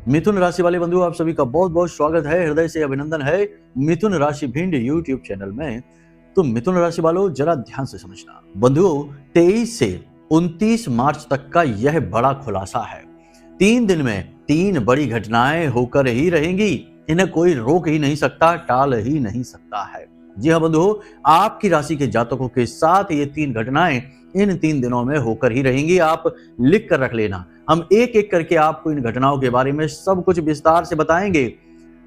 मिथुन राशि वाले बंधु, आप सभी का बहुत बहुत स्वागत है, हृदय से अभिनंदन है मिथुन राशि भिंड यूट्यूब चैनल में। तो मिथुन राशि वालों, जरा ध्यान से समझना बंधुओं, 23 से 29 मार्च तक का यह बड़ा खुलासा है। 3 दिन में 3 बड़ी घटनाएं होकर ही रहेंगी। इन्हें कोई रोक ही नहीं सकता, टाल ही नहीं सकता है। जी हाँ बंधुओं, आपकी राशि के जातकों के साथ ये 3 घटनाएं इन 3 दिनों में होकर ही रहेंगी। आप लिख कर रख लेना, हम एक एक करके आपको इन घटनाओं के बारे में सब कुछ विस्तार से बताएंगे।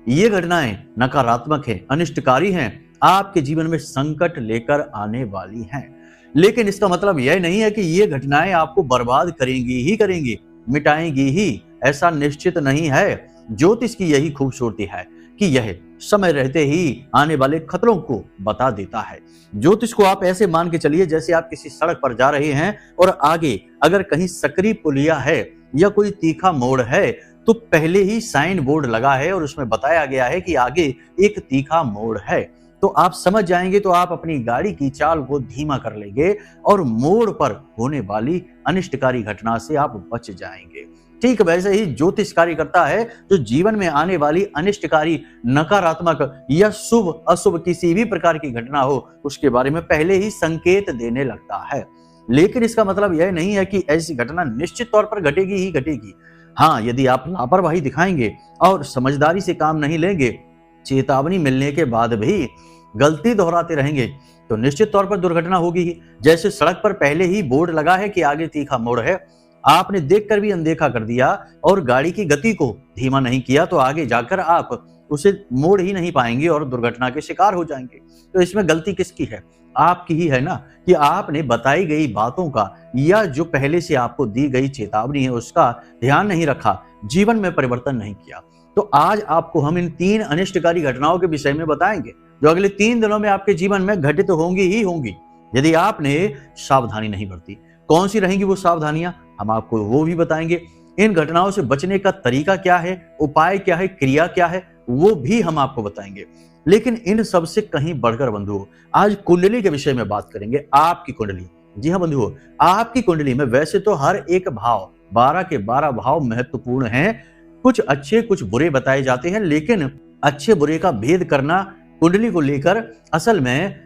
ये घटनाएं नकारात्मक हैं, अनिष्टकारी हैं, आपके जीवन में संकट लेकर आने वाली हैं। लेकिन इसका मतलब यह नहीं है कि ये घटनाएं आपको बर्बाद करेंगी ही करेंगी, मिटाएंगी ही, ऐसा निश्चित नहीं है। ज्योतिष की यही खूबसूरती है कि यह समय रहते ही आने वाले खतरों को बता देता है। ज्योतिष को आप ऐसे मान के चलिए जैसे आप किसी सड़क पर जा रहे हैं और आगे अगर कहीं सकरी पुलिया है या कोई तीखा मोड़ है तो पहले ही साइन बोर्ड लगा है और उसमें बताया गया है कि आगे एक तीखा मोड़ है। तो आप समझ जाएंगे, तो आप अपनी गाड़ी की चाल को धीमा कर लेंगे और मोड़ पर होने वाली अनिष्टकारी घटना से आप बच जाएंगे। ठीक वैसे ही ज्योतिष कार्य करता है, जो जीवन में आने वाली अनिष्टकारी, नकारात्मक या शुभ अशुभ किसी भी प्रकार की घटना हो उसके बारे में पहले ही संकेत देने लगता है। लेकिन इसका मतलब यह नहीं है कि ऐसी घटना निश्चित तौर पर घटेगी ही घटेगी। हाँ, यदि आप लापरवाही दिखाएंगे और समझदारी से काम नहीं लेंगे, चेतावनी मिलने के बाद भी गलती दोहराते रहेंगे तो निश्चित तौर पर दुर्घटना होगी ही। जैसे सड़क पर पहले ही बोर्ड लगा है कि आगे तीखा मोड़ है, आपने देखकर भी अनदेखा कर दिया और गाड़ी की गति को धीमा नहीं किया तो आगे जाकर आप उसे मोड़ ही नहीं पाएंगे और दुर्घटना के शिकार हो जाएंगे। तो इसमें गलती किसकी है? आपकी ही है ना, कि आपने बताई गई बातों का या जो पहले से आपको दी गई चेतावनी है उसका ध्यान नहीं रखा, जीवन में परिवर्तन नहीं किया। तो आज आपको हम इन 3 अनिष्टकारी घटनाओं के विषय में बताएंगे जो अगले 3 दिनों में आपके जीवन में घटित होंगी ही होंगी यदि आपने सावधानी नहीं बरती। कौन सी रहेंगी वो सावधानियां, हम आपको वो भी बताएंगे। इन घटनाओं से बचने का तरीका क्या है, उपाय क्या है, क्रिया क्या है, वो भी हम आपको बताएंगे। लेकिन इन सब से कहीं बढ़कर बंधुओं, आज कुंडली के विषय में बात करेंगे। आपकी कुंडली, जी हाँ बंधुओं, आपकी कुंडली में वैसे तो हर एक भाव, 12 के 12 भाव महत्वपूर्ण हैं। कुछ अच्छे कुछ बुरे बताए जाते हैं, लेकिन अच्छे बुरे का भेद करना कुंडली को लेकर असल में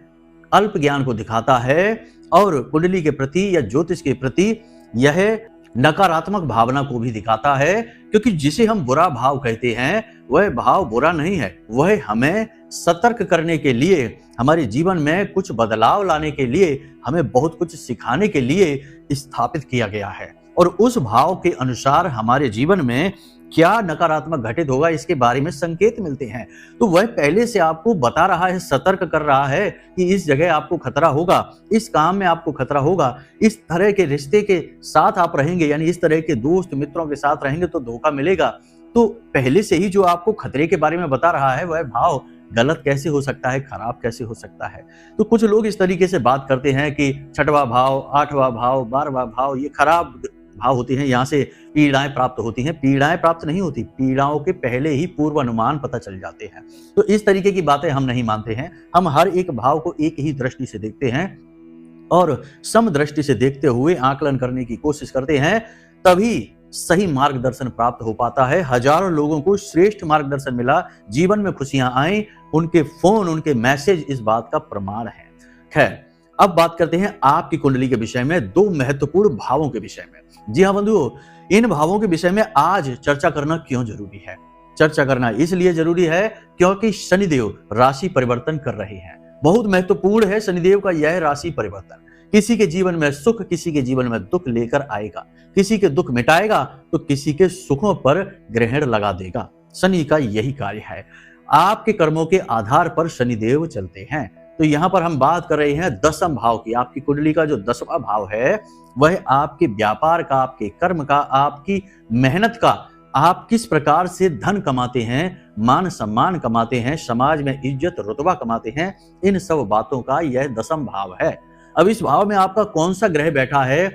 अल्प ज्ञान को दिखाता है और कुंडली के प्रति या ज्योतिष के प्रति यह नकारात्मक भावना को भी दिखाता है। क्योंकि जिसे हम बुरा भाव कहते हैं वह भाव बुरा नहीं है, वह हमें सतर्क करने के लिए, हमारे जीवन में कुछ बदलाव लाने के लिए, हमें बहुत कुछ सिखाने के लिए स्थापित किया गया है। और उस भाव के अनुसार हमारे जीवन में क्या नकारात्मक घटित होगा इसके बारे में संकेत मिलते हैं। तो वह पहले से आपको बता रहा है, सतर्क कर रहा है कि इस जगह आपको खतरा होगा, इस काम में आपको खतरा होगा, इस तरह के रिश्ते के साथ आप रहेंगे, यानी इस तरह के दोस्त मित्रों के साथ रहेंगे तो धोखा मिलेगा। तो पहले से ही जो आपको खतरे के बारे में बता रहा है वह भाव गलत कैसे हो सकता है, खराब कैसे हो सकता है। तो कुछ लोग इस तरीके से बात करते हैं कि 6वां भाव, 8वां भाव, 12वां भाव ये खराब भाव होते हैं, यहाँ से पीड़ाएं प्राप्त होती हैं। पीड़ाएं प्राप्त नहीं होती, पीड़ाओं के पहले ही पूर्वानुमान पता चल जाते हैं। तो इस तरीके की बातें हम नहीं मानते हैं। हम हर एक भाव को एक ही दृष्टि से देखते हैं और सम दृष्टि से देखते हुए आकलन करने की कोशिश करते हैं, तभी सही मार्गदर्शन प्राप्त हो पाता है। हजारों लोगों को श्रेष्ठ मार्गदर्शन मिला, जीवन में खुशियां आई, उनके फोन, उनके मैसेज इस बात का प्रमाण है। खैर, अब बात करते हैं आपकी कुंडली के विषय में, 2 महत्वपूर्ण भावों के विषय में। जी हाँ बंधुओं, इन भावों के विषय में आज चर्चा करना क्यों जरूरी है? चर्चा करना इसलिए जरूरी है क्योंकि शनिदेव राशि परिवर्तन कर रहे हैं। बहुत महत्वपूर्ण है शनिदेव का यह राशि परिवर्तन। किसी के जीवन में सुख, किसी के जीवन में दुख लेकर आएगा। किसी के दुख मिटाएगा तो किसी के सुखों पर ग्रहण लगा देगा। शनि का यही कार्य है। आपके कर्मों के आधार पर शनिदेव चलते हैं। तो यहाँ पर हम बात कर रहे हैं 10वें भाव की। आपकी कुंडली का जो 10वां भाव है वह आपके व्यापार का, आपके कर्म का, आपकी मेहनत का, आप किस प्रकार से धन कमाते हैं, मान सम्मान कमाते हैं, समाज में इज्जत रुतबा कमाते हैं, इन सब बातों का यह 10वां भाव है। अब इस भाव में आपका कौन सा ग्रह बैठा है,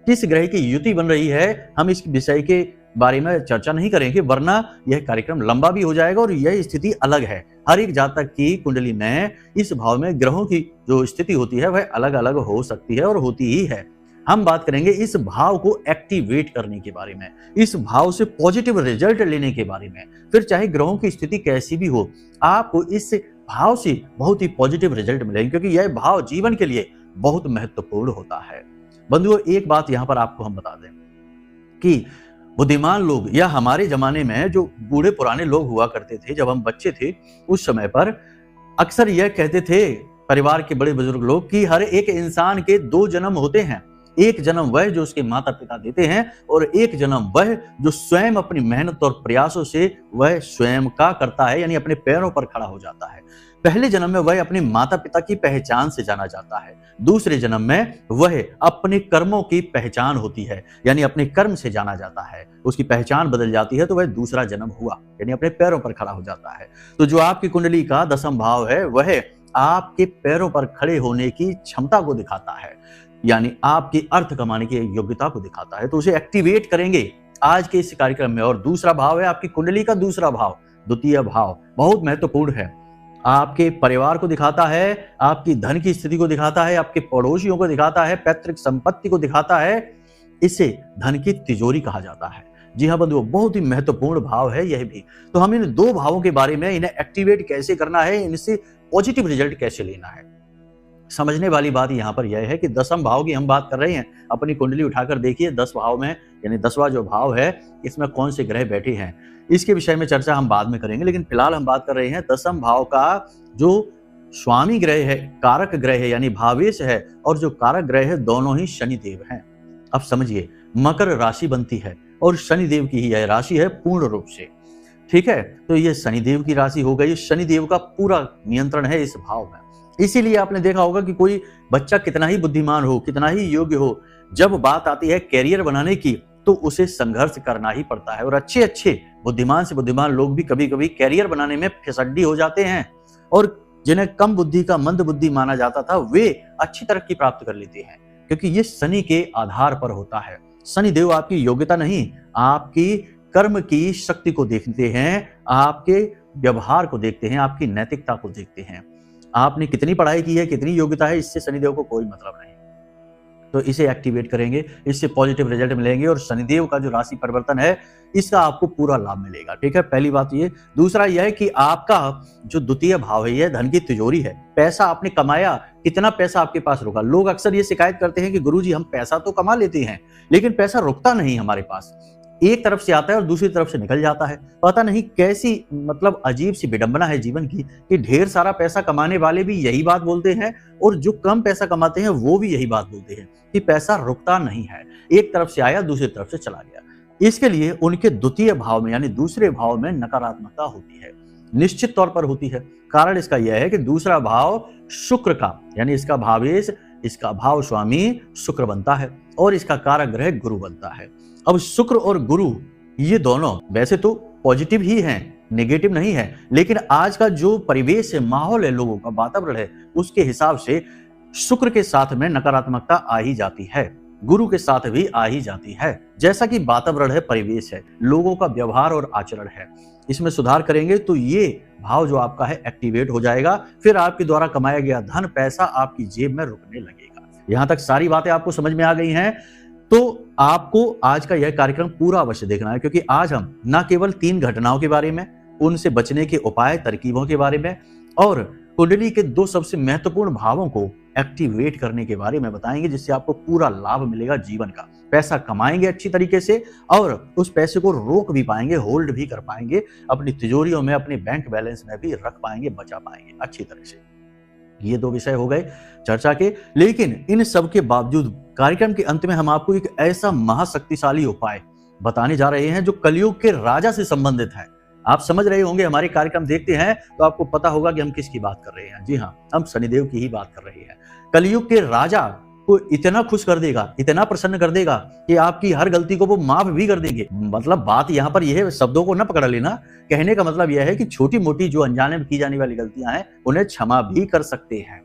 किस ग्रह की युति बन रही है, हम इस विषय के बारे में चर्चा नहीं करेंगे, वरना यह कार्यक्रम लंबा भी हो जाएगा और यह स्थिति अलग है। हर एक जातक की कुंडली में इस भाव में ग्रहों की जो स्थिति होती है वह अलग अलग हो सकती है और होती ही है। हम बात करेंगे इस भाव को एक्टिवेट करने के बारे में, इस भाव से पॉजिटिव रिजल्ट लेने के बारे में। फिर चाहे ग्रहों की स्थिति कैसी भी हो, आपको इस भाव से बहुत ही पॉजिटिव रिजल्ट मिलेंगे, क्योंकि यह भाव जीवन के लिए बहुत महत्वपूर्ण होता है। बंधुओं, एक बात यहां पर आपको हम बता दें कि बुद्धिमान लोग या हमारे जमाने में जो बूढ़े पुराने लोग हुआ करते थे, जब हम बच्चे थे उस समय पर अक्सर यह कहते थे परिवार के बड़े बुजुर्ग लोग कि हर एक इंसान के दो जन्म होते हैं। एक जन्म वह जो उसके माता पिता देते हैं, और एक जन्म वह जो स्वयं अपनी मेहनत और प्रयासों से वह स्वयं का करता है, यानी अपने पैरों पर खड़ा हो जाता है। पहले जन्म में वह अपने माता पिता की पहचान से जाना जाता है, दूसरे जन्म में वह अपने कर्मों की पहचान होती है, यानी अपने कर्म से जाना जाता है। उसकी पहचान बदल जाती है तो वह दूसरा जन्म हुआ, यानी अपने पैरों पर खड़ा हो जाता है। तो जो आपकी कुंडली का 10वां भाव है, वह आपके पैरों पर खड़े होने की क्षमता को दिखाता है, यानी आपकी अर्थ कमाने की योग्यता को दिखाता है। तो उसे एक्टिवेट करेंगे आज के इस कार्यक्रम में। और दूसरा भाव है आपकी कुंडली का दूसरा भाव, द्वितीय भाव, बहुत महत्वपूर्ण है। आपके परिवार को दिखाता है, आपकी धन की स्थिति को दिखाता है, आपके पड़ोसियों को दिखाता है, पैतृक संपत्ति को दिखाता है। इसे धन की तिजोरी कहा जाता है। जी हाँ बंधुओं, बहुत ही महत्वपूर्ण भाव है यह भी। तो हम इन दो भावों के बारे में, इन्हें एक्टिवेट कैसे करना है, इनसे पॉजिटिव रिजल्ट कैसे लेना है, समझने वाली बात यहाँ पर यह है कि 10वां भाव की हम बात कर रहे हैं। अपनी कुंडली उठाकर देखिए 10 भाव में, यानी 10वां जो भाव है इसमें कौन से ग्रह बैठे हैं, इसके विषय में चर्चा हम बाद में करेंगे। लेकिन फिलहाल हम बात कर रहे हैं 10वां भाव का जो स्वामी ग्रह है, कारक ग्रह है, यानी भावेश है, और जो कारक ग्रह है दोनों ही शनिदेव हैं। अब समझिए, मकर राशि बनती है और शनिदेव की ही यह राशि है पूर्ण रूप से, ठीक है। तो ये शनिदेव की राशि हो गई, शनिदेव का पूरा नियंत्रण है इस भाव में। इसीलिए आपने देखा होगा कि कोई बच्चा कितना ही बुद्धिमान हो, कितना ही योग्य हो, जब बात आती है कैरियर बनाने की तो उसे संघर्ष करना ही पड़ता है। और अच्छे अच्छे बुद्धिमान से बुद्धिमान लोग भी कभी कभी कैरियर बनाने में फिसड्डी हो जाते हैं, और जिन्हें कम बुद्धि का मंद बुद्धि माना जाता था वे अच्छी तरक्की प्राप्त कर लेते हैं, क्योंकि ये शनि के आधार पर होता है। शनिदेव आपकी योग्यता नहीं, आपकी कर्म की शक्ति को देखते हैं, आपके व्यवहार को देखते हैं, आपकी नैतिकता को देखते हैं। आपने कितनी पढ़ाई की है, कितनी योग्यता है, इससे शनिदेव को कोई मतलब नहीं। तो इसे एक्टिवेट करेंगे, इससे पॉजिटिव रिजल्ट मिलेंगे, और शनिदेव का जो राशि परिवर्तन है इसका आपको पूरा लाभ मिलेगा, ठीक है। पहली बात ये। दूसरा यह है कि आपका जो द्वितीय भाव है यह धन की तिजोरी है। पैसा आपने कमाया, कितना पैसा आपके पास रुका। लोग अक्सर ये शिकायत करते हैं कि गुरुजी हम पैसा तो कमा लेते हैं लेकिन पैसा रुकता नहीं हमारे पास, एक तरफ से आता है और दूसरी तरफ से निकल जाता है। पता नहीं कैसी मतलब अजीब सी विडंबना है जीवन की कि ढेर सारा पैसा कमाने वाले भी यही बात बोलते हैं और जो कम पैसा कमाते हैं वो भी यही बात बोलते हैं कि पैसा रुकता नहीं है, एक तरफ से आया दूसरी तरफ से चला गया। इसके लिए उनके द्वितीय भाव में यानी दूसरे भाव में नकारात्मकता होती है, निश्चित तौर पर होती है। कारण इसका यह है कि दूसरा भाव शुक्र का, यानी इसका भावेश, इसका भाव स्वामी शुक्र बनता है और इसका कारक ग्रह गुरु बनता है। अब शुक्र और गुरु ये दोनों वैसे तो पॉजिटिव ही हैं, नेगेटिव नहीं है, लेकिन आज का जो परिवेश है, माहौल है, लोगों का वातावरण है, उसके हिसाब से शुक्र के साथ में नकारात्मकता आ ही जाती है, गुरु के साथ भी आ ही जाती है। जैसा कि वातावरण है, परिवेश है, लोगों का व्यवहार और आचरण है, इसमें सुधार करेंगे तो ये भाव जो आपका है एक्टिवेट हो जाएगा। फिर आपके द्वारा कमाया गया धन पैसा आपकी जेब में रुकने लगेगा। यहां तक सारी बातें आपको समझ में आ गई हैं, तो आपको आज का यह कार्यक्रम पूरा अवश्य देखना है, क्योंकि आज हम न केवल 3 घटनाओं के बारे में, उनसे बचने के उपाय, तरकीबों के बारे में और कुंडली के 2 सबसे महत्वपूर्ण भावों को एक्टिवेट करने के बारे में बताएंगे, जिससे आपको पूरा लाभ मिलेगा जीवन का। पैसा कमाएंगे अच्छी तरीके से और उस पैसे को रोक भी पाएंगे, होल्ड भी कर पाएंगे, अपनी तिजोरियों में, अपने बैंक बैलेंस में भी रख पाएंगे, बचा पाएंगे अच्छी तरह से। ये 2 विषय हो गए चर्चा के। लेकिन इन सब के बावजूद कार्यक्रम के अंत में हम आपको एक ऐसा महाशक्तिशाली उपाय बताने जा रहे हैं जो कलयुग के राजा से संबंधित है। आप समझ रहे होंगे, हमारे कार्यक्रम देखते हैं तो आपको पता होगा कि हम किसकी बात कर रहे हैं। जी हाँ, हम शनिदेव की ही बात कर रहे हैं। कलयुग के राजा को इतना खुश कर देगा, इतना प्रसन्न कर देगा कि आपकी हर गलती को वो माफ भी कर देंगे। मतलब बात यहाँ पर यह है, शब्दों को न पकड़ लेना, कहने का मतलब यह है कि छोटी मोटी जो अनजाने में की जाने वाली गलतियां हैं उन्हें क्षमा भी कर सकते हैं।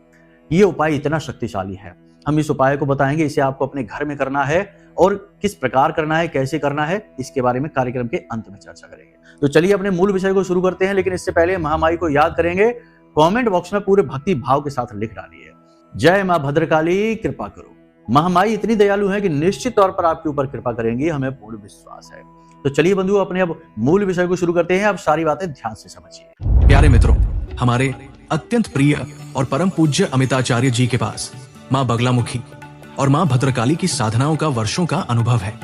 ये उपाय इतना शक्तिशाली है। हम इस उपाय को बताएंगे, इसे आपको अपने घर में करना है और किस प्रकार करना है, कैसे करना है, इसके बारे में कार्यक्रम के अंत में चर्चा करेंगे। तो चलिए अपने मूल विषय को शुरू करते हैं, लेकिन इससे पहले महामाई को याद करेंगे। कमेंट बॉक्स में पूरे भक्ति भाव के साथ लिख डालिए, जय मां भद्रकाली कृपा करो, महामाई इतनी दयालु है कि निश्चित तौर पर आपके ऊपर कृपा करेंगी, हमें पूर्ण विश्वास है। तो चलिए बंधुओं, अपने अब मूल विषय को शुरू करते हैं। अब सारी बातें ध्यान से समझिए। प्यारे मित्रों, हमारे अत्यंत प्रिय और परम पूज्य अमिताचार्य जी के पास माँ बगलामुखी और माँ भद्रकाली की साधनाओं का वर्षों का अनुभव है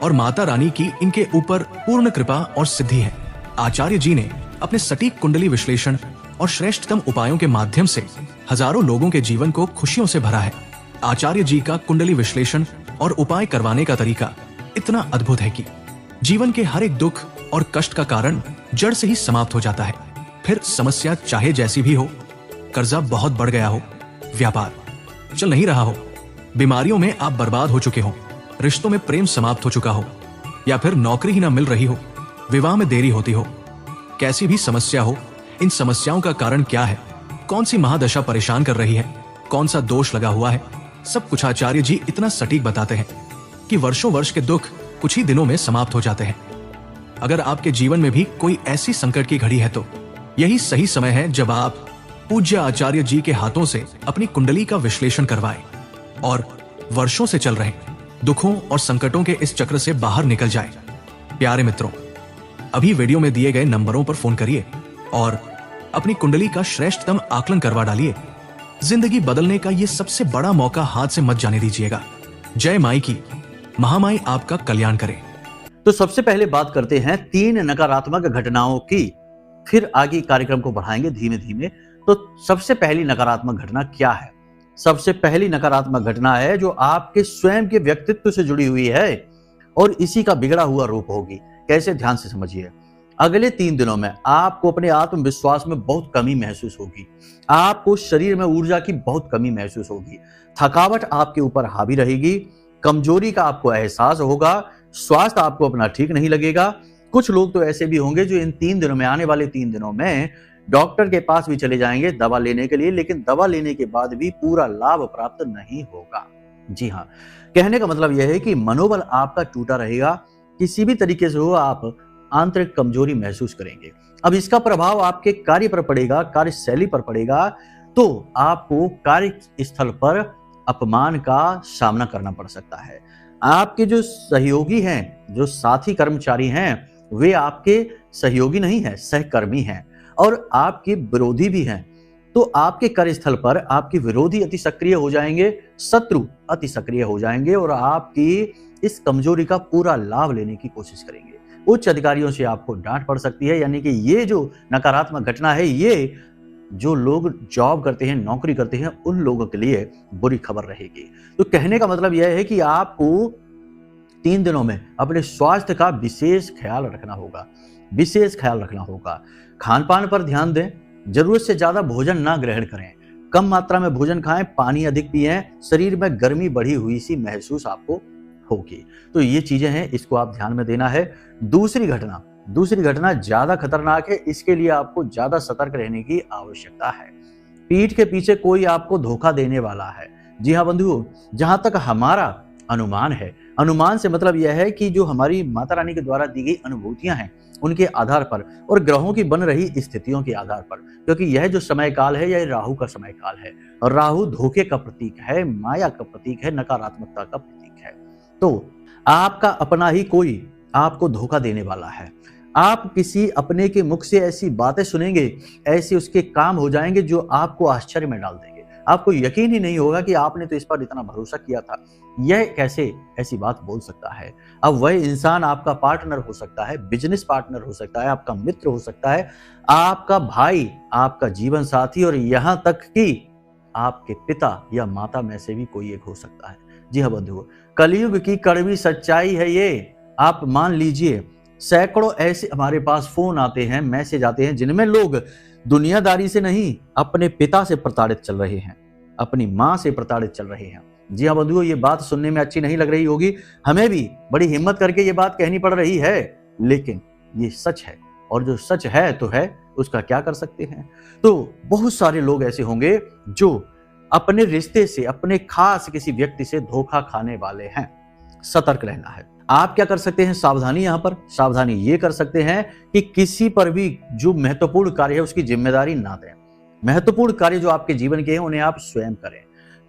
और माता रानी की इनके ऊपर पूर्ण कृपा और सिद्धि है। आचार्य जी ने अपने सटीक कुंडली विश्लेषण और श्रेष्ठतम उपायों के माध्यम से हजारों लोगों के जीवन को खुशियों से भरा है। आचार्य जी का कुंडली विश्लेषण और उपाय करवाने का तरीका इतना अद्भुत है कि जीवन के हर एक दुख और कष्ट का कारण जड़ से ही समाप्त हो जाता है। फिर समस्या चाहे जैसी भी हो, कर्जा बहुत बढ़ गया हो, व्यापार चल नहीं रहा हो, बीमारियों में आप बर्बाद हो चुके हो, रिश्तों में प्रेम समाप्त हो चुका हो, या फिर नौकरी ही ना मिल रही हो, विवाह में देरी होती हो, कैसी भी समस्या हो, इन समस्याओं का कारण क्या है, कौन सी महादशा परेशान कर रही है, कौन सा दोष लगा हुआ है, सब कुछ आचार्य जी इतना सटीक बताते हैं कि वर्षों वर्ष के दुख कुछ ही दिनों में समाप्त हो जाते हैं। अगर आपके जीवन में भी कोई ऐसी संकट की घड़ी है तो यही सही समय है जब आप पूज्य आचार्य जी के हाथों से अपनी कुंडली का विश्लेषण करवाएं और वर्षों से चल रहे दुखों और संकटों के इस चक्र से बाहर निकल जाएं। प्यारे मित्रों, अभी वीडियो में दिए गए नंबरों पर फोन करिए और अपनी कुंडली का श्रेष्ठतम आकलन करवा डालिए। जिंदगी बदलने का ये सबसे बड़ा मौका हाथ से मत जाने दीजिएगा। जय माई की, महामाई आपका कल्याण करे। तो सबसे पहले बात करते हैं 3 नकारात्मक घटनाओं की, फिर आगे कार्यक्रम को बढ़ाएंगे धीमे धीमे। तो सबसे पहली नकारात्मक घटना क्या है? सबसे पहली नकारात्मक घटना है जो आपके स्वयं के व्यक्तित्व से जुड़ी हुई है और इसी का बिगड़ा हुआ रूप होगी। कैसे? ध्यान से समझिए। अगले 3 दिनों में आपको अपने आत्मविश्वास में बहुत कमी महसूस होगी, आपको शरीर में ऊर्जा की बहुत कमी महसूस होगी, थकावट आपके ऊपर हावी रहेगी, कमजोरी का आपको एहसास होगा, स्वास्थ्य आपको अपना ठीक नहीं लगेगा। कुछ लोग तो ऐसे भी होंगे जो इन 3 दिनों में, आने वाले 3 दिनों में डॉक्टर के पास भी चले जाएंगे दवा लेने के लिए, लेकिन दवा लेने के बाद भी पूरा लाभ प्राप्त नहीं होगा। जी हाँ, कहने का मतलब यह है कि मनोबल आपका टूटा रहेगा, किसी भी तरीके से हो आप आंतरिक कमजोरी महसूस करेंगे। अब इसका प्रभाव आपके कार्य पर पड़ेगा, कार्यशैली पर पड़ेगा, तो आपको कार्यस्थल पर अपमान का सामना करना पड़ सकता है। आपके जो सहयोगी हैं, जो साथी कर्मचारी हैं, वे आपके सहयोगी नहीं हैं, सहकर्मी हैं और आपके विरोधी भी हैं। तो आपके कार्यस्थल पर आपके विरोधी अति सक्रिय हो जाएंगे, शत्रु अति सक्रिय हो जाएंगे और आपकी इस कमजोरी का पूरा लाभ लेने की कोशिश करेंगे। उच्च अधिकारियों से आपको डांट पड़ सकती है, यानी कि ये जो नकारात्मक घटना है, ये जो लोग जॉब करते हैं, नौकरी करते हैं, उन लोगों के लिए बुरी खबर रहेगी। तो कहने का मतलब यह है कि आपको 3 दिनों में अपने स्वास्थ्य का विशेष ख्याल रखना होगा, विशेष ख्याल रखना होगा। खान पान पर ध्यान दें, जरूरत से ज्यादा भोजन ना ग्रहण करें, कम मात्रा में भोजन खाएं, पानी अधिक पिएं, शरीर में गर्मी बढ़ी हुई सी महसूस आपको होगी। तो ये चीजें हैं, इसको आप ध्यान में देना है। दूसरी घटना ज्यादा खतरनाक है, इसके लिए आपको ज्यादा सतर्क रहने की आवश्यकता है। पीठ के पीछे कोई आपको धोखा देने वाला है। जी हाँ बंधुओं, जहां तक हमारा अनुमान है, अनुमान से मतलब यह है कि जो हमारी माता रानी के द्वारा दी गई अनुभूतियां हैं, उनके आधार पर और ग्रहों की बन रही स्थितियों के आधार पर, क्योंकि यह जो समय काल है, यह राहु का समय काल है और राहु धोखे का प्रतीक है, माया का प्रतीक है, नकारात्मकता का प्रतीक है। तो आपका अपना ही कोई आपको धोखा देने वाला है। आप किसी अपने के मुख से ऐसी बातें सुनेंगे, ऐसे उसके काम हो जाएंगे जो आपको आश्चर्य में डाल देंगे। आपको यकीन ही नहीं होगा कि आपने तो इस पर इतना भरोसा किया था, यह कैसे ऐसी बात बोल सकता है। अब वह इंसान आपका पार्टनर हो सकता है, बिजनेस पार्टनर हो सकता है, आपका मित्र हो सकता है, आपका भाई, आपका जीवन साथी और यहां तक कि आपके पिता या माता में से भी कोई एक हो सकता है। जी हाँ बंधुओं, कलयुग की कड़वी सच्चाई है ये, आप मान लीजिए। सैकड़ों ऐसे हमारे पास फोन आते हैं, मैसेज आते हैं, जिनमें लोग दुनियादारी से नहीं, अपने पिता से प्रताड़ित चल रहे हैं, अपनी माँ से प्रताड़ित चल रहे हैं। जी हाँ बंधुओं, ये बात सुनने में अच्छी नहीं लग रही होगी, हमें भी बड़ी हिम्मत करके ये बात कहनी पड़ रही है, लेकिन ये सच है और जो सच है तो है, उसका क्या कर सकते हैं। तो बहुत सारे लोग ऐसे होंगे जो अपने रिश्ते से, अपने खास किसी व्यक्ति से धोखा खाने वाले हैं। सतर्क रहना है। आप क्या कर सकते हैं? सावधानी, यहां पर सावधानी ये कर सकते हैं कि किसी पर भी जो महत्वपूर्ण कार्य है उसकी जिम्मेदारी ना दें। महत्वपूर्ण कार्य जो आपके जीवन के हैं उन्हें आप स्वयं करें।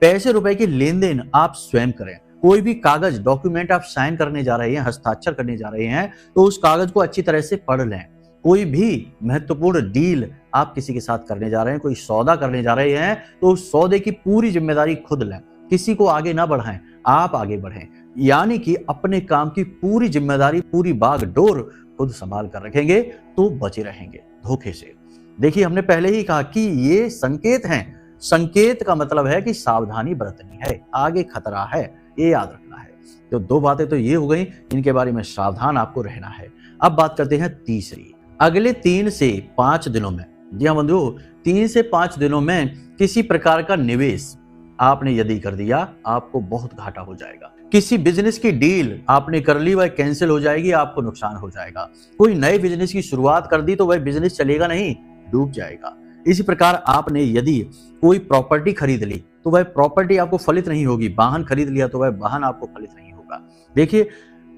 पैसे रुपए की लेन देन आप स्वयं करें। कोई भी कागज डॉक्यूमेंट आप साइन करने जा रहे हैं, हस्ताक्षर करने जा रहे हैं, तो उस कागज को अच्छी तरह से पढ़ लें। कोई भी महत्वपूर्ण डील आप किसी के साथ करने जा रहे हैं, कोई सौदा करने जा रहे हैं, तो उस सौदे की पूरी जिम्मेदारी खुद लें। किसी को आगे ना बढ़ाएं, आप आगे बढ़ें। यानी कि अपने काम की पूरी जिम्मेदारी, पूरी बागडोर खुद संभाल कर रखेंगे तो बचे रहेंगे धोखे से। देखिए, हमने पहले ही कहा कि ये संकेत हैं। संकेत का मतलब है कि सावधानी बरतनी है, आगे खतरा है, ये याद रखना है। तो दो बातें तो ये हो गई, इनके बारे में सावधान आपको रहना है। अब बात करते हैं तीसरी। अगले 3 से 5 दिनों में, जी हाँ बंधुओं, 3 से 5 दिनों में किसी प्रकार का निवेश आपने यदि कर दिया, आपको बहुत घाटा हो जाएगा। किसी बिजनेस की डील आपने कर ली, वह कैंसिल हो जाएगी, आपको नुकसान हो जाएगा। कोई नए बिजनेस की शुरुआत कर दी तो वह बिजनेस चलेगा नहीं, डूब जाएगा। इसी प्रकार आपने यदि कोई प्रॉपर्टी खरीद ली तो वह प्रॉपर्टी आपको फलित नहीं होगी। वाहन खरीद लिया तो वह वाहन आपको फलित नहीं होगा। देखिए,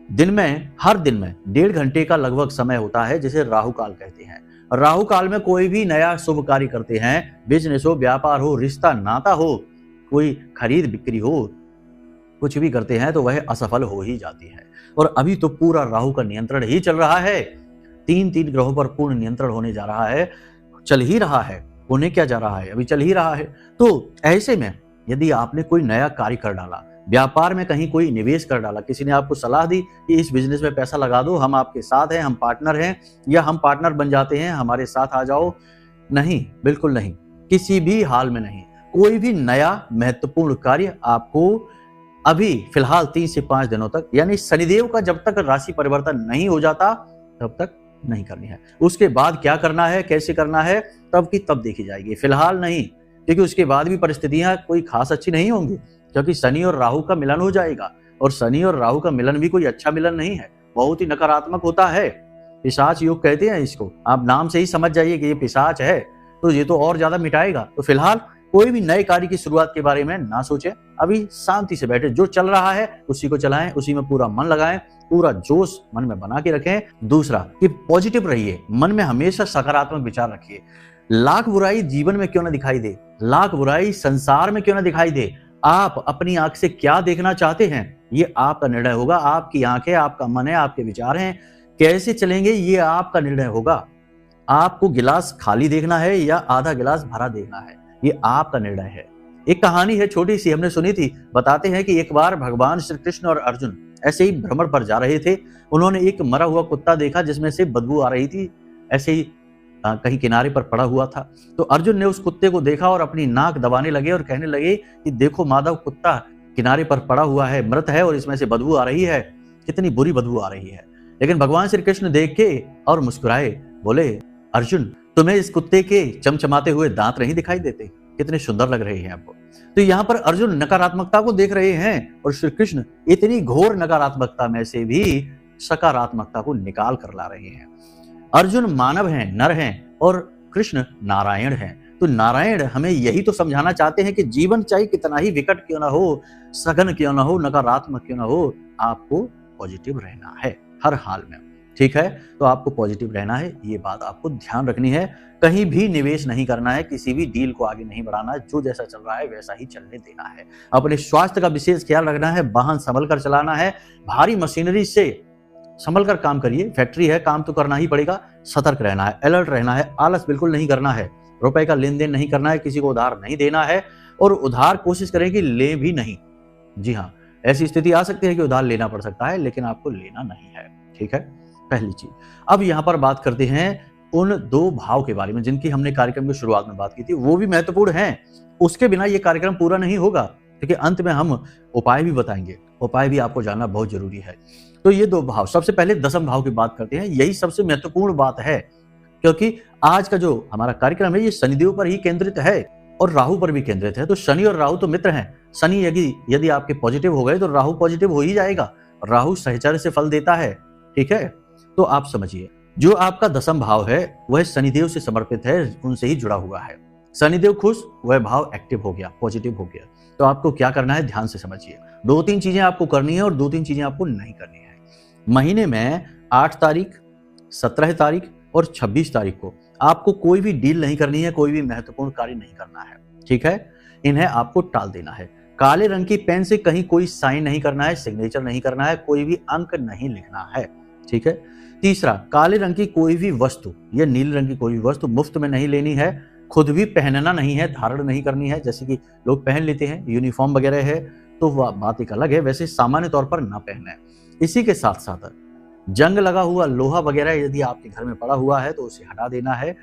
दिन में, हर दिन में 1.5 घंटे का लगभग समय होता है, जिसे राहु काल कहते हैं। राहु काल में कोई भी नया शुभ कार्य करते हैं, बिजनेस हो, व्यापार हो, रिश्ता नाता हो, कोई खरीद बिक्री हो, कुछ भी करते हैं तो वह असफल हो ही जाती है। और अभी तो पूरा राहु का नियंत्रण ही चल रहा है। 3 ग्रहों पर पूर्ण नियंत्रण होने जा रहा है, चल ही रहा है, होने क्या जा रहा है, अभी चल ही रहा है। तो ऐसे में यदि आपने कोई नया कार्य कर डाला, व्यापार में कहीं कोई निवेश कर डाला, किसी ने आपको सलाह दी कि इस बिजनेस में पैसा लगा दो, हम आपके साथ हैं, हम पार्टनर हैं, या हम पार्टनर बन जाते हैं, हमारे साथ आ जाओ, नहीं, बिल्कुल नहीं, किसी भी हाल में नहीं। कोई भी नया महत्वपूर्ण कार्य आपको अभी फिलहाल 3 से 5 दिनों तक, यानी शनिदेव का जब तक राशि परिवर्तन नहीं हो जाता तब तक नहीं करनी है। उसके बाद क्या करना है, कैसे करना है, तब की तब देखी जाएगी, फिलहाल नहीं, क्योंकि उसके बाद भी परिस्थितियां कोई खास अच्छी नहीं होंगी, क्योंकि शनि और राहु का मिलन हो जाएगा। और शनि और राहु का मिलन भी कोई अच्छा मिलन नहीं है, बहुत ही नकारात्मक होता है। पिशाच योग कहते हैं इसको, आप नाम से ही समझ जाइए कि ये पिशाच है, तो ये तो और ज्यादा मिटाएगा। तो फिलहाल कोई भी नए कार्य की शुरुआत के बारे में ना सोचें, अभी शांति से बैठे, जो चल रहा है उसी को चलाएं, उसी में पूरा मन लगाएं, पूरा जोश मन में बना के रखें। दूसरा कि पॉजिटिव रहिए, मन में हमेशा सकारात्मक विचार रखिए। लाख बुराई जीवन में क्यों ना दिखाई दे, लाख बुराई संसार में क्यों ना दिखाई दे, आप अपनी आंख से क्या देखना चाहते हैं, ये आपका निर्णय होगा। आपकी आंखें, आपका मन है, आपके विचार हैं, कैसे चलेंगे ये आपका निर्णय होगा। आपको गिलास खाली देखना है या आधा गिलास भरा देखना है, ये आपका निर्णय है। एक कहानी है छोटी सी, हमने सुनी थी। बताते हैं कि एक बार भगवान श्री कृष्ण और अर्जुन ऐसे ही भ्रमण पर जा रहे थे। उन्होंने एक मरा हुआ कुत्ता देखा जिसमें से बदबू आ रही थी, ऐसे ही कहीं किनारे पर पड़ा हुआ था। तो अर्जुन ने उस कुत्ते को देखा और अपनी नाक दबाने लगे और कहने लगे कि देखो माधव, कुत्ता किनारे पर पड़ा हुआ है, मृत है और इसमें से बदबू आ रही है, कितनी बुरी बदबू आ रही है। लेकिन भगवान श्री कृष्ण देख के और मुस्कुराए, बोले अर्जुन, तुम्हें इस कुत्ते के चमचमाते हुए दांत नहीं दिखाई देते, कितने सुंदर लग रहे हैं आपको। तो यहाँ पर अर्जुन नकारात्मकता को देख रहे हैं और श्री कृष्ण इतनी घोर नकारात्मकता में से भी सकारात्मकता को निकाल कर ला रहे हैं। अर्जुन मानव हैं, नर हैं, और कृष्ण नारायण हैं। तो नारायण हमें यही तो समझाना चाहते हैं कि जीवन चाहे कितना ही विकट क्यों ना हो, सघन क्यों ना हो, नकारात्मक क्यों ना हो, आपको पॉजिटिव रहना है हर हाल में। ठीक है, तो आपको पॉजिटिव रहना है, ये बात आपको ध्यान रखनी है। कहीं भी निवेश नहीं करना है, किसी भी डील को आगे नहीं बढ़ाना है, जो जैसा चल रहा है वैसा ही चलने देना है। अपने स्वास्थ्य का विशेष ख्याल रखना है, वाहन संभल कर चलाना है, भारी मशीनरी से संभल कर काम करिए, फैक्ट्री है, काम तो करना ही पड़ेगा। सतर्क रहना है, अलर्ट रहना है, आलस बिल्कुल नहीं करना है, रुपए का लेन देन नहीं करना है, किसी को उधार नहीं देना है, और उधार कोशिश करें कि ले भी नहीं। जी हाँ, ऐसी स्थिति आ सकती है कि उधार लेना पड़ सकता है, लेकिन आपको लेना नहीं है। ठीक है, पहली चीज। अब यहाँ पर बात करते हैं उन 2 भाव के बारे में जिनकी हमने कार्यक्रम की शुरुआत में बात की थी, वो भी महत्वपूर्ण हैं। उसके बिना ये कार्यक्रम पूरा नहीं होगा, क्योंकि अंत में हम उपाय भी बताएंगे, उपाय भी आपको जानना बहुत जरूरी है। तो ये 2 भाव, सबसे पहले दशम भाव की बात करते हैं। यही सबसे महत्वपूर्ण बात है, क्योंकि आज का जो हमारा कार्यक्रम है ये शनिदेव पर ही केंद्रित है और राहु पर भी केंद्रित है। तो शनि और राहु तो मित्र हैं। शनि यदि आपके पॉजिटिव हो गए तो राहु पॉजिटिव हो ही जाएगा। राहु सहचर्य से फल देता है। ठीक है, तो आप समझिए, जो आपका दशम भाव है वह शनिदेव से समर्पित है, उनसे ही जुड़ा हुआ है। शनिदेव खुश, वह भाव एक्टिव हो गया, पॉजिटिव हो गया। तो आपको क्या करना है, ध्यान से समझिए। 2-3 चीजें आपको करनी है और 2-3 चीजें आपको नहीं करनी है। महीने में 8 तारीख, 17 तारीख और 26 तारीख को आपको कोई भी डील नहीं करनी है, कोई भी महत्वपूर्ण कार्य नहीं करना है। ठीक है, इन्हें आपको टाल देना है। काले रंग की पेन से कहीं कोई साइन नहीं करना है, सिग्नेचर नहीं करना है, कोई भी अंक नहीं लिखना है, ठीक है। तीसरा, काले रंग की कोई भी वस्तु या नीले रंग की कोई भी वस्तु मुफ्त में नहीं लेनी है, खुद भी पहनना नहीं है, धारण नहीं करनी है। जैसे कि लोग पहन लेते हैं, यूनिफॉर्म वगैरह है तो वह बात एक अलग है, वैसे सामान्य तौर पर ना पहने। इसी के साथ साथ जंग लगा हुआ लोहा वगैरह यदि आपके घर में पड़ा हुआ है तो उसे हटा देना है।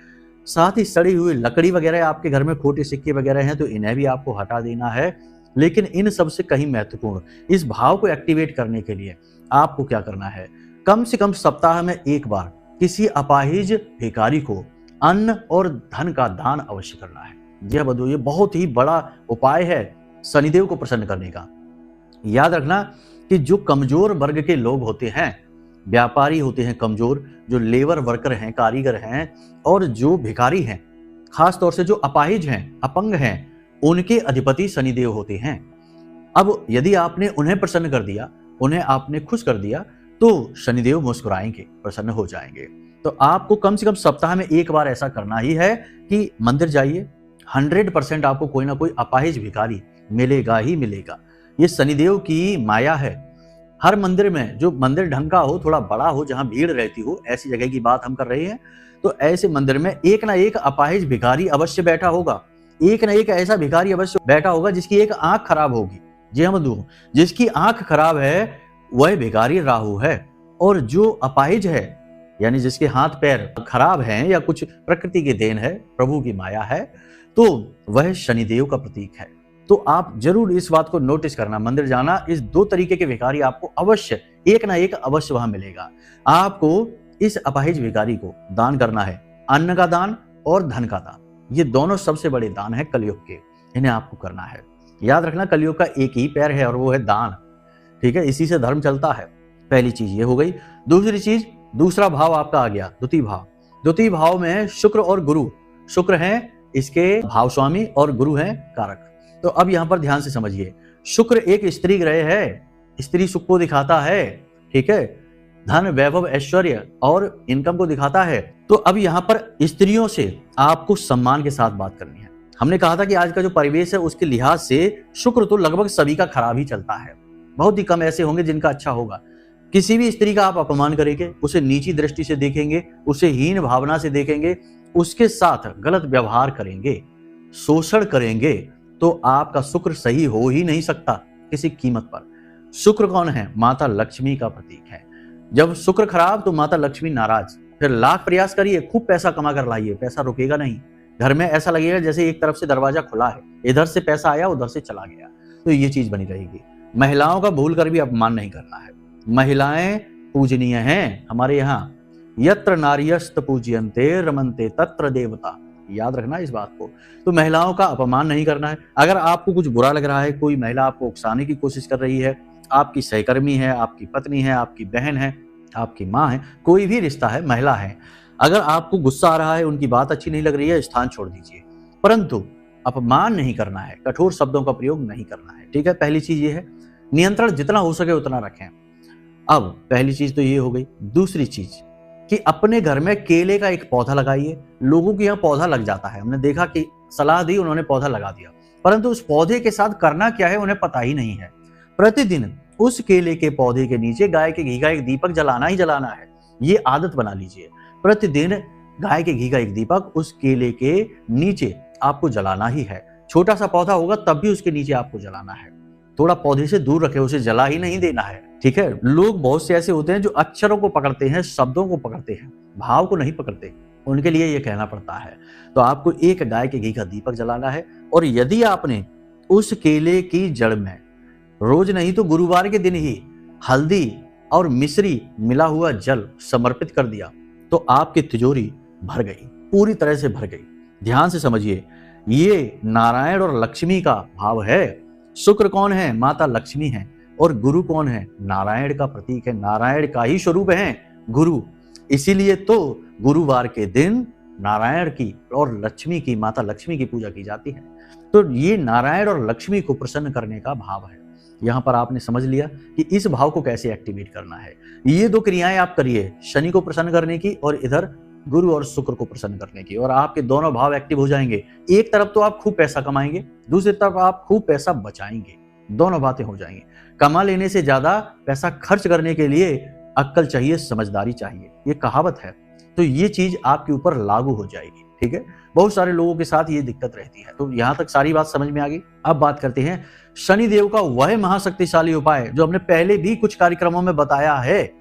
साथ ही सड़ी हुई लकड़ी वगैरह आपके घर में खोटे सिक्के वगैरह हैं तो इन्हें भी आपको हटा देना है। लेकिन इन सबसे कहीं महत्वपूर्ण, इस भाव को एक्टिवेट करने के लिए आपको क्या करना है, कम से कम सप्ताह में एक बार किसी अपाहिज भिखारी को अन्न और धन का दान अवश्य करना है। यह बंधु, ये बहुत ही बड़ा उपाय है शनिदेव को प्रसन्न करने का। याद रखना कि जो कमजोर वर्ग के लोग होते हैं, व्यापारी होते हैं कमजोर, जो लेबर वर्कर हैं, कारीगर हैं, और जो भिखारी हैं, खास तौर से जो अपाहिज हैं, अपंग हैं, उनके अधिपति शनिदेव होते हैं। अब यदि आपने उन्हें प्रसन्न कर दिया, उन्हें आपने खुश कर दिया, तो शनिदेव मुस्कुराएंगे, प्रसन्न हो जाएंगे। तो आपको कम से कम सप्ताह में एक बार ऐसा करना ही है कि मंदिर जाइए, 100% आपको कोई ना कोई अपाहिज भिखारी मिलेगा ही मिलेगा। ये शनिदेव की माया है। हर मंदिर में, जो मंदिर ढंग का हो, थोड़ा बड़ा हो, जहां भीड़ रहती हो, ऐसी जगह की बात हम कर रहे हैं, तो ऐसे मंदिर में एक ना एक अपाहिज भिखारी अवश्य बैठा होगा। एक ना एक ऐसा भिखारी अवश्य बैठा होगा जिसकी एक आंख खराब होगी। जी हाँ बंधु, जिसकी आंख खराब है वह भिखारी राहु है। और जो अपाहिज है, यानी जिसके हाथ पैर खराब हैं या कुछ प्रकृति की देन है, प्रभु की माया है, तो वह शनिदेव का प्रतीक है। तो आप जरूर इस बात को नोटिस करना, मंदिर जाना, इस दो तरीके के भिखारी आपको अवश्य एक ना एक अवश्य वहां मिलेगा। आपको इस अपाहिज भिखारी को दान करना है, अन्न का दान और धन का दान। ये दोनों सबसे बड़े दान है कलयुग के, इन्हें आपको करना है। याद रखना, कलयुग का एक ही पैर है और वो है दान, ठीक है। इसी से धर्म चलता है। पहली चीज ये हो गई। दूसरी चीज, दूसरा भाव आपका आ गया द्वितीय भाव। द्वितीय भाव में शुक्र और गुरु, शुक्र हैं इसके भाव स्वामी और गुरु हैं कारक। तो अब यहां पर ध्यान से समझिए, शुक्र एक स्त्री ग्रह है, स्त्री सुख को दिखाता है, ठीक है, धन वैभव ऐश्वर्य और इनकम को दिखाता है। तो अब यहां पर स्त्रियों से आपको सम्मान के साथ बात करनी है। हमने कहा था कि आज का जो परिवेश है उसके लिहाज से शुक्र तो लगभग सभी का खराब ही चलता है, बहुत ही कम ऐसे होंगे जिनका अच्छा होगा। किसी भी स्त्री का आप अपमान करेंगे, उसे नीची दृष्टि से देखेंगे, उसे हीन भावना से देखेंगे, उसके साथ गलत व्यवहार करेंगे, शोषण करेंगे, तो आपका शुक्र सही हो ही नहीं सकता किसी कीमत पर। शुक्र कौन है? माता लक्ष्मी का प्रतीक है। जब शुक्र खराब तो माता लक्ष्मी नाराज। फिर लाख प्रयास करिए, खूब पैसा कमा कर लाइए, पैसा रुकेगा नहीं। घर में ऐसा लगेगा जैसे एक तरफ से दरवाजा खुला है, इधर से पैसा आया उधर से चला गया, तो ये चीज बनी रहेगी। महिलाओं का भूल कर भी अपमान नहीं करना है। महिलाएं पूजनीय हैं हमारे यहाँ। यत्र नार्यस्त पूज्यन्ते रमन्ते तत्र देवता, याद रखना इस बात को। तो महिलाओं का अपमान नहीं करना है। अगर आपको कुछ बुरा लग रहा है, कोई महिला आपको उकसाने की कोशिश कर रही है, आपकी सहकर्मी है, आपकी पत्नी है, आपकी बहन है, आपकी माँ है, कोई भी रिश्ता है, महिला है, अगर आपको गुस्सा आ रहा है, उनकी बात अच्छी नहीं लग रही है, स्थान छोड़ दीजिए, परंतु अपमान नहीं करना है, कठोर शब्दों का प्रयोग नहीं करना है, ठीक है। पहली चीज ये है, नियंत्रण जितना हो सके उतना रखें। अब पहली चीज तो ये हो गई। दूसरी चीज कि अपने घर में केले का एक पौधा लगाइए। लोगों के यहाँ पौधा लग जाता है, हमने देखा कि सलाह दी, उन्होंने पौधा लगा दिया, परंतु उस पौधे के साथ करना क्या है उन्हें पता ही नहीं है। प्रतिदिन उस केले के पौधे के नीचे गाय के घी का एक दीपक जलाना ही जलाना है। ये आदत बना लीजिए। प्रतिदिन गाय के घी का एक दीपक उस केले के नीचे आपको जलाना ही है। छोटा सा पौधा होगा तब भी उसके नीचे आपको जलाना है। थोड़ा पौधे से दूर रखे, उसे जला ही नहीं देना है, ठीक है। लोग बहुत से ऐसे होते हैं जो अक्षरों को पकड़ते हैं, शब्दों को पकड़ते हैं, भाव को नहीं पकड़ते, उनके लिए ये कहना पड़ता है। तो आपको एक गाय के घी का दीपक जलाना है। और यदि आपने उस केले की जड़ में रोज नहीं तो गुरुवार के दिन ही हल्दी और मिश्री मिला हुआ जल समर्पित कर दिया तो आपकी तिजोरी भर गई, पूरी तरह से भर गई। ध्यान से समझिए, ये नारायण और लक्ष्मी का भाव है। शुक्र कौन है? माता लक्ष्मी है। और गुरु कौन है? नारायण का प्रतीक है, नारायण का ही स्वरूप है गुरु। इसीलिए तो गुरुवार के दिन नारायण की और लक्ष्मी की, माता लक्ष्मी की पूजा की जाती है। तो ये नारायण और लक्ष्मी को प्रसन्न करने का भाव है। यहां पर आपने समझ लिया कि इस भाव को कैसे एक्टिवेट करना है। ये दो क्रियाएं आप करिए, शनि को प्रसन्न करने की और इधर गुरु और शुक्र को प्रसन्न करने की, और आपके दोनों भाव एक्टिव हो जाएंगे। एक तरफ तो आप खूब पैसा कमाएंगे, दूसरी तरफ आप खूब पैसा बचाएंगे, दोनों बातें हो जाएंगी। कमा लेने से ज्यादा पैसा खर्च करने के लिए अक्ल चाहिए, समझदारी चाहिए, ये कहावत है। तो ये चीज आपके ऊपर लागू हो जाएगी, ठीक है। बहुत सारे लोगों के साथ ये दिक्कत रहती है। तो यहां तक सारी बात समझ में आ गई। अब बात करते हैं शनि देव का वह महाशक्तिशाली उपाय जो हमने पहले भी कुछ कार्यक्रमों में बताया है,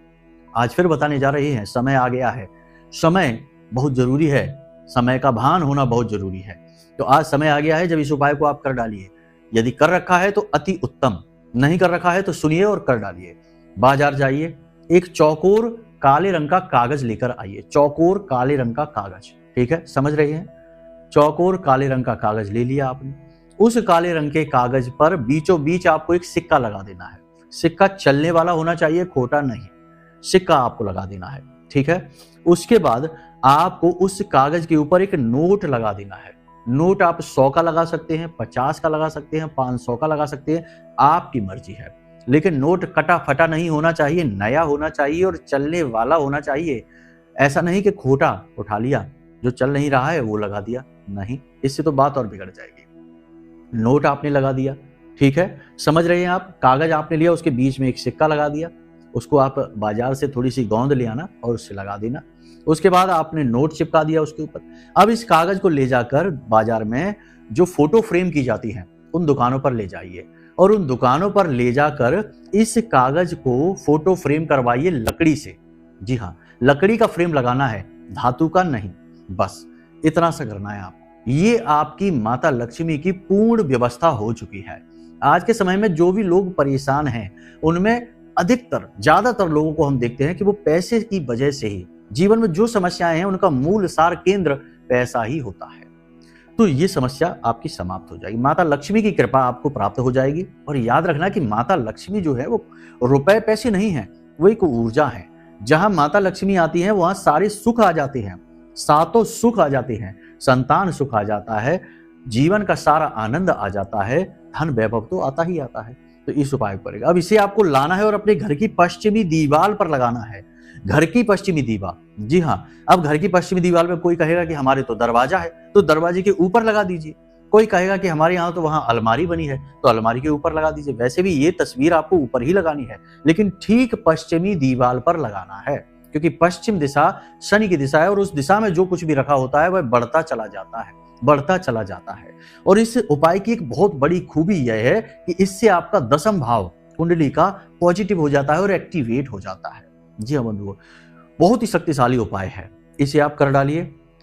आज फिर बताने जा रहे हैं। समय आ गया है, समय बहुत जरूरी है, समय का भान होना बहुत जरूरी है। तो आज समय आ गया है जब इस उपाय को आप कर डालिए। यदि कर रखा है तो अति उत्तम, नहीं कर रखा है तो सुनिए और कर डालिए। बाजार जाइए, एक चौकोर काले रंग का कागज लेकर आइए। चौकोर काले रंग का कागज, ठीक है, समझ रहे हैं। चौकोर काले रंग का कागज ले लिया आपने। उस काले रंग के कागज पर बीचों बीच आपको एक सिक्का लगा देना है। सिक्का चलने वाला होना चाहिए, खोटा नहीं। सिक्का आपको लगा देना है, ठीक है। उसके बाद आपको उस कागज के ऊपर एक नोट लगा देना है। नोट आप 100 का लगा सकते हैं, 50 का लगा सकते हैं, 500 का लगा सकते हैं, आपकी मर्जी है। लेकिन नोट कटा फटा नहीं होना चाहिए, नया होना चाहिए और चलने वाला होना चाहिए। ऐसा नहीं कि खोटा उठा लिया, जो चल नहीं रहा है वो लगा दिया, नहीं, इससे तो बात और बिगड़ जाएगी। नोट आपने लगा दिया, ठीक है, समझ रहे हैं आप। कागज आपने लिया, उसके बीच में एक सिक्का लगा दिया, उसको आप बाजार से थोड़ी सी गोंद ले आना और उससे लगा देना। उसके बाद आपने नोट चिपका दिया उसके ऊपर। अब इस कागज को ले जाकर बाजार में जो फोटो फ्रेम की जाती हैं उन दुकानों पर ले जाइए, और उन दुकानों पर ले जाकर इस कागज को फोटो फ्रेम करवाइए लकड़ी से। जी हाँ, लकड़ी का फ्रेम लगाना है, धातु का नहीं। बस इतना सा करना है आप। ये आपकी माता लक्ष्मी की पूर्ण व्यवस्था हो चुकी है। आज के समय में जो भी लोग परेशान हैं उनमें अधिकतर, ज्यादातर लोगों को हम देखते हैं कि वो पैसे की वजह से ही, जीवन में जो समस्याएं हैं उनका मूल सार केंद्र पैसा ही होता है। तो ये समस्या आपकी समाप्त हो जाएगी, माता लक्ष्मी की कृपा आपको प्राप्त हो जाएगी। और याद रखना कि माता लक्ष्मी जो है वो रुपए पैसे नहीं है, वो एक ऊर्जा है। जहां माता लक्ष्मी आती है वहां सारे सुख आ जाते हैं, सातों सुख आ जाते हैं, संतान सुख आ जाता है, जीवन का सारा आनंद आ जाता है, धन वैभव तो आता ही आता है। तो इस उपाय पर अब इसे आपको लाना है और अपने घर की पश्चिमी दीवार पर लगाना है। घर की पश्चिमी दीवार, जी हाँ। अब घर की पश्चिमी दीवार में कोई कहेगा कि हमारे तो दरवाजा है, तो दरवाजे के ऊपर लगा दीजिए। कोई कहेगा कि हमारे यहाँ तो वहां अलमारी बनी है, तो अलमारी के ऊपर लगा दीजिए। वैसे भी ये तस्वीर आपको ऊपर ही लगानी है, लेकिन ठीक पश्चिमी दीवार पर लगाना है, क्योंकि पश्चिम दिशा शनि की दिशा है और उस दिशा में जो कुछ भी रखा होता है वह बढ़ता चला जाता है, बढ़ता चला जाता है। और इस उपाय की एक बहुत बड़ी खूबी यह है कि इससे आपका दशम भाव कुंडली का पॉजिटिव हो जाता है और एक्टिवेट हो जाता है। जी हाँ बंधुओं, बहुत ही शक्तिशाली उपाय है, इसे आप कर डालिए।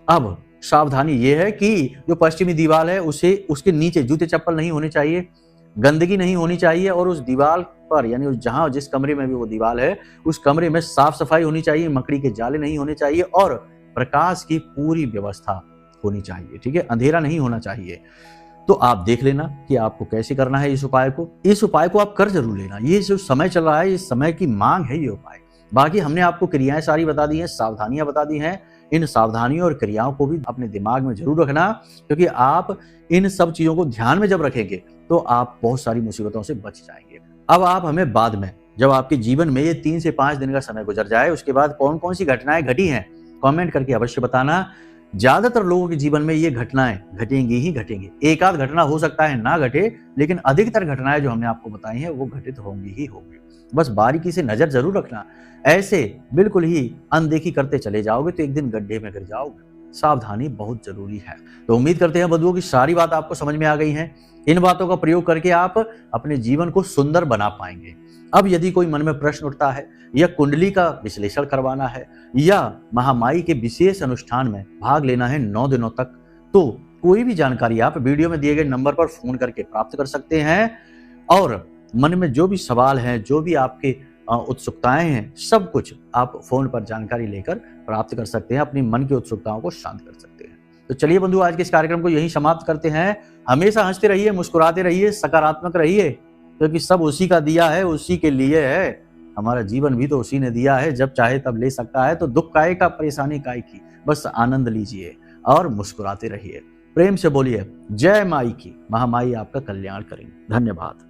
अब सावधानी ये है कि जो पश्चिमी दीवार है उसे, उसके नीचे जूते चप्पल नहीं होने चाहिए, गंदगी नहीं होनी चाहिए, और उस दीवार पर, यानी जहां जिस कमरे में भी वो दीवार है उस कमरे में साफ सफाई होनी चाहिए, मकड़ी के जाले नहीं होने चाहिए और प्रकाश की पूरी व्यवस्था होनी चाहिए, ठीक है, अंधेरा नहीं होना चाहिए। तो आप देख लेना कि आपको कैसे करना है इस उपाय को। इस उपाय को आप कर जरूर लेना, ये जो समय चल रहा है इस समय की मांग है ये उपाय। बाकी हमने आपको क्रियाएं सारी बता दी हैं, सावधानियां बता दी हैं। इन सावधानियों और क्रियाओं को भी अपने दिमाग में जरूर रखना, क्योंकि आप इन सब चीजों को ध्यान में जब रखेंगे तो आप बहुत सारी मुसीबतों से बच जाएंगे। अब आप हमें बाद में, जब आपके जीवन में ये 3 से 5 दिन का समय गुजर जाए, उसके बाद कौन कौन सी घटनाएं घटी हैं कमेंट करके अवश्य बताना। ज्यादातर लोगों के जीवन में ये घटनाएं घटेंगी ही घटेंगी। एक आध घटना हो सकता है ना घटे, लेकिन अधिकतर घटनाएं जो हमने आपको बताई हैं वो घटित होंगी ही होंगी। बस बारीकी से नजर जरूर रखना, ऐसे बिल्कुल ही अनदेखी करते चले जाओगे तो एक दिन गड्ढे में गिर जाओगे। सावधानी बहुत जरूरी है। तो उम्मीद करते हैं बंधुओं की सारी बात आपको समझ में आ गई है। इन बातों का प्रयोग करके आप अपने जीवन को सुंदर बना पाएंगे। अब यदि कोई मन में प्रश्न उठता है, या कुंडली का विश्लेषण करवाना है, या महामाई के विशेष अनुष्ठान में भाग लेना है 9 दिनों तक, तो कोई भी जानकारी आप वीडियो में दिए गए नंबर पर फोन करके प्राप्त कर सकते हैं। और मन में जो भी सवाल हैं, जो भी आपके उत्सुकताएं हैं, सब कुछ आप फोन पर जानकारी लेकर प्राप्त कर सकते हैं, अपनी मन की उत्सुकताओं को शांत कर सकते हैं। तो चलिए बंधु, आज के इस कार्यक्रम को यहीं समाप्त करते हैं। हमेशा हंसते रहिए, मुस्कुराते रहिए, सकारात्मक रहिए, क्योंकि सब उसी का दिया है, उसी के लिए है। हमारा जीवन भी तो उसी ने दिया है, जब चाहे तब ले सकता है। तो दुख काय का, परेशानी काय की, बस आनंद लीजिए और मुस्कुराते रहिए। प्रेम से बोलिए जय माई की। महामाई आपका कल्याण करेंगे। धन्यवाद।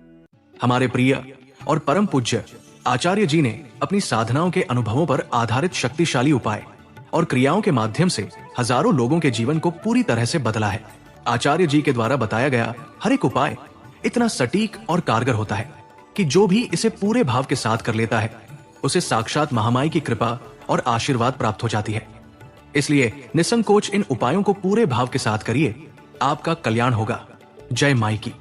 हमारे प्रिय और परम पूज्य आचार्य जी ने अपनी साधनाओं के अनुभवों पर आधारित शक्तिशाली उपाय और क्रियाओं के माध्यम से हजारों लोगों के जीवन को पूरी तरह से बदला है। आचार्य जी के द्वारा बताया गया हर एक उपाय इतना सटीक और कारगर होता है कि जो भी इसे पूरे भाव के साथ कर लेता है उसे साक्षात महामाई की कृपा और आशीर्वाद प्राप्त हो जाती है। इसलिए निसंकोच इन उपायों को पूरे भाव के साथ करिए, आपका कल्याण होगा। जय माई की।